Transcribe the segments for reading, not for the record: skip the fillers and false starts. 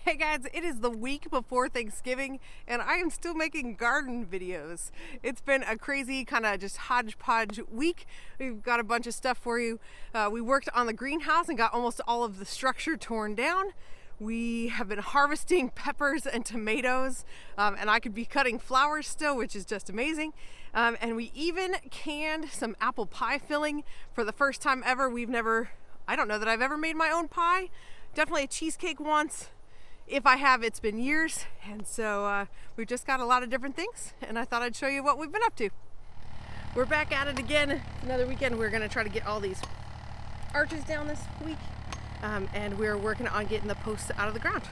Hey guys, it is the week before Thanksgiving and I am still making garden videos. It's been a crazy kind of just hodgepodge week. We've got a bunch of stuff for you. We worked on the greenhouse and got almost all of the structure torn down. We have been harvesting peppers and tomatoes, and I could be cutting flowers still, which is just amazing. And we even canned some apple pie filling for the first time ever. I don't know that I've ever made my own pie. Definitely a cheesecake once. If I have, it's been years. And so we've just got a lot of different things, and I thought I'd show you what we've been up to. We're back at it again. Another weekend. We're gonna try to get all these arches down this week. And we're working on getting the posts out of the ground.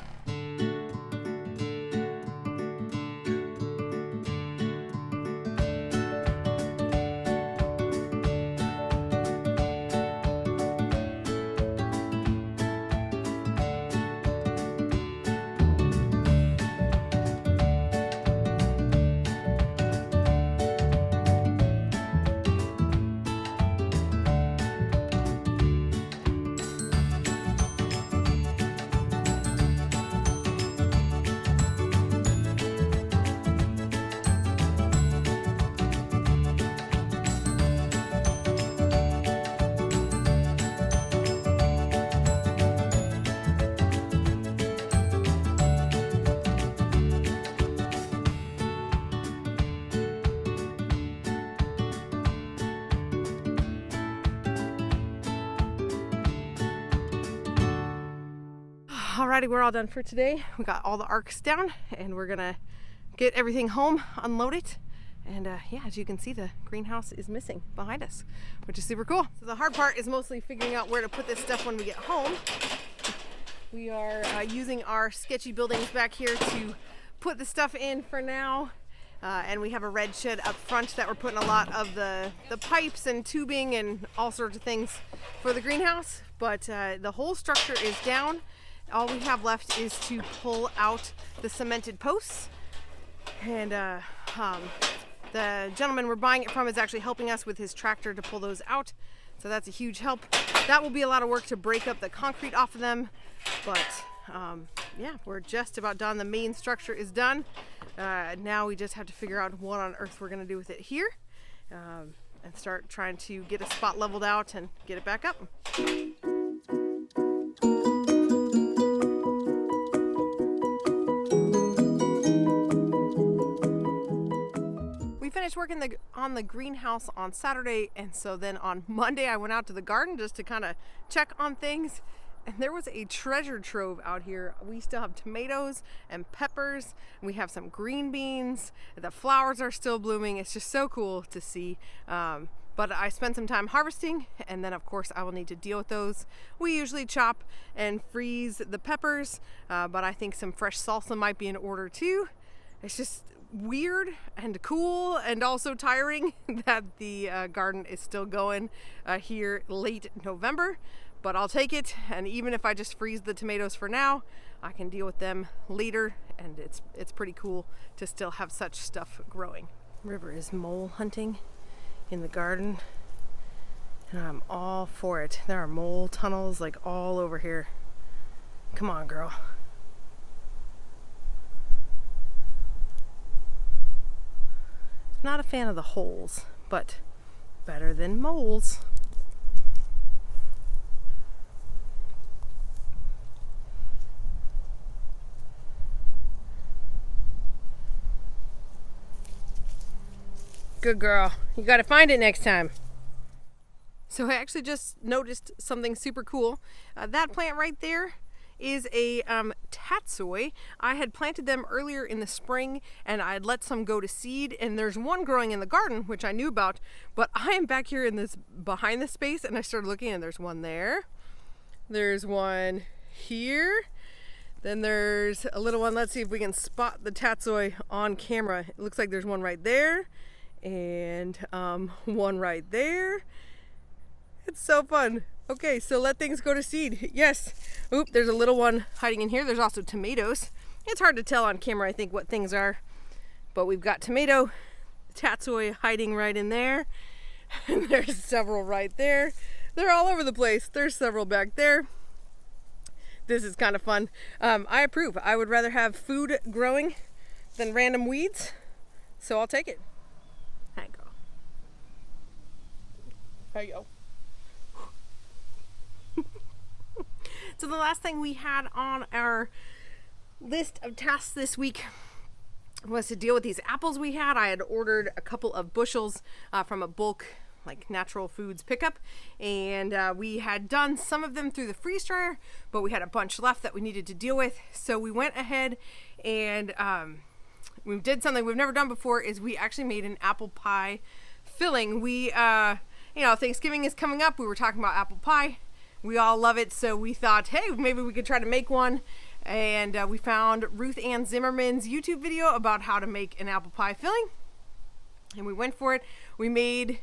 Alrighty, we're all done for today. We got all the arcs down and we're gonna get everything home, unload it. And yeah, as you can see, the greenhouse is missing behind us, which is super cool. So the hard part is mostly figuring out where to put this stuff when we get home. We are using our sketchy buildings back here to put the stuff in for now. And we have a red shed up front that we're putting a lot of the pipes and tubing and all sorts of things for the greenhouse. But the whole structure is down. All we have left is to pull out the cemented posts, and the gentleman we're buying it from is actually helping us with his tractor to pull those out, so that's a huge help. That will be a lot of work to break up the concrete off of them, but yeah, we're just about done. The main structure is done. Now we just have to figure out what on earth we're going to do with it here, and start trying to get a spot leveled out and get it back up. Finished working on the greenhouse on Saturday, and so then on Monday I went out to the garden just to kind of check on things, and there was a treasure trove out here. We still have tomatoes and peppers, and we have some green beans. The flowers are still blooming. It's just so cool to see. But I spent some time harvesting, and then of course I will need to deal with those. We usually chop and freeze the peppers, but I think some fresh salsa might be in order too. It's just weird and cool and also tiring that the garden is still going here late November, but I'll take it. And even if I just freeze the tomatoes for now, I can deal with them later, and it's pretty cool to still have such stuff growing. River is mole hunting in the garden, and I'm all for it. There are mole tunnels like all over here. Come on, girl. Not a fan of the holes, but better than moles. Good girl. You gotta find it next time. So I actually just noticed something super cool. That plant right there is a tatsoi. I had planted them earlier in the spring, and I had let some go to seed, and there's one growing in the garden which I knew about, but I am back here in this behind the space, and I started looking, and there's one there, there's one here, then there's a little one. Let's see if we can spot the tatsoi on camera. It looks like there's one right there, and one right there. It's so fun. Okay, so let things go to seed. Yes. Oop, there's a little one hiding in here. There's also tomatoes. It's hard to tell on camera, I think, what things are. But we've got tomato, tatsoi hiding right in there. And there's several right there. They're all over the place. There's several back there. This is kind of fun. I approve. I would rather have food growing than random weeds, so I'll take it. Hi, girl. There you go. So the last thing we had on our list of tasks this week was to deal with these apples we had. I had ordered a couple of bushels from a bulk like natural foods pickup, and we had done some of them through the freeze dryer, but we had a bunch left that we needed to deal with. So we went ahead and we did something we've never done before, is we actually made an apple pie filling. We Thanksgiving is coming up. We were talking about apple pie. We all love it, so we thought, hey, maybe we could try to make one. And we found Ruth Ann Zimmerman's YouTube video about how to make an apple pie filling, and we went for it. We made,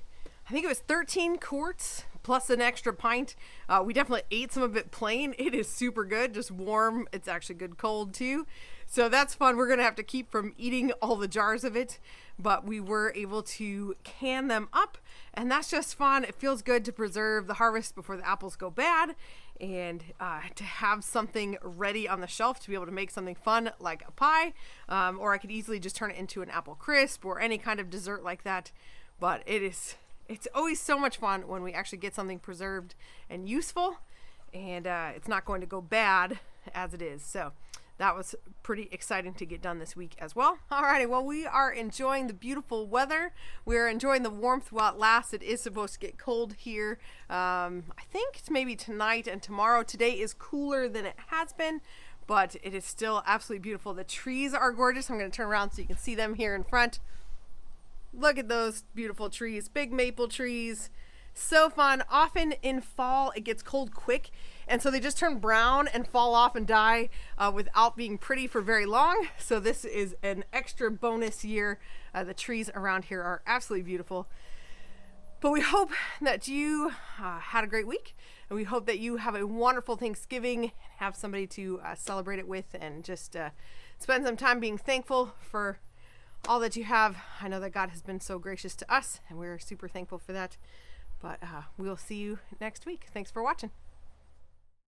I think it was 13 quarts plus an extra pint. We definitely ate some of it plain. It is super good, just warm. It's actually good cold too. So that's fun. We're gonna have to keep from eating all the jars of it, but we were able to can them up, and that's just fun. It feels good to preserve the harvest before the apples go bad, and to have something ready on the shelf to be able to make something fun like a pie, or I could easily just turn it into an apple crisp or any kind of dessert like that. But it's always so much fun when we actually get something preserved and useful, and it's not going to go bad as it is. So that was pretty exciting to get done this week as well. Alrighty, well, we are enjoying the beautiful weather. We're enjoying the warmth while it lasts. It is supposed to get cold here. I think it's maybe tonight and tomorrow. Today is cooler than it has been, but it is still absolutely beautiful. The trees are gorgeous. I'm going to turn around so you can see them here in front. Look at those beautiful trees, big maple trees. So fun. Often in fall, it gets cold quick, and so they just turn brown and fall off and die without being pretty for very long. So this is an extra bonus year. The trees around here are absolutely beautiful. But we hope that you had a great week, and we hope that you have a wonderful Thanksgiving, have somebody to celebrate it with, and just spend some time being thankful for all that you have. I know that God has been so gracious to us, and we're super thankful for that. But we'll see you next week. Thanks for watching.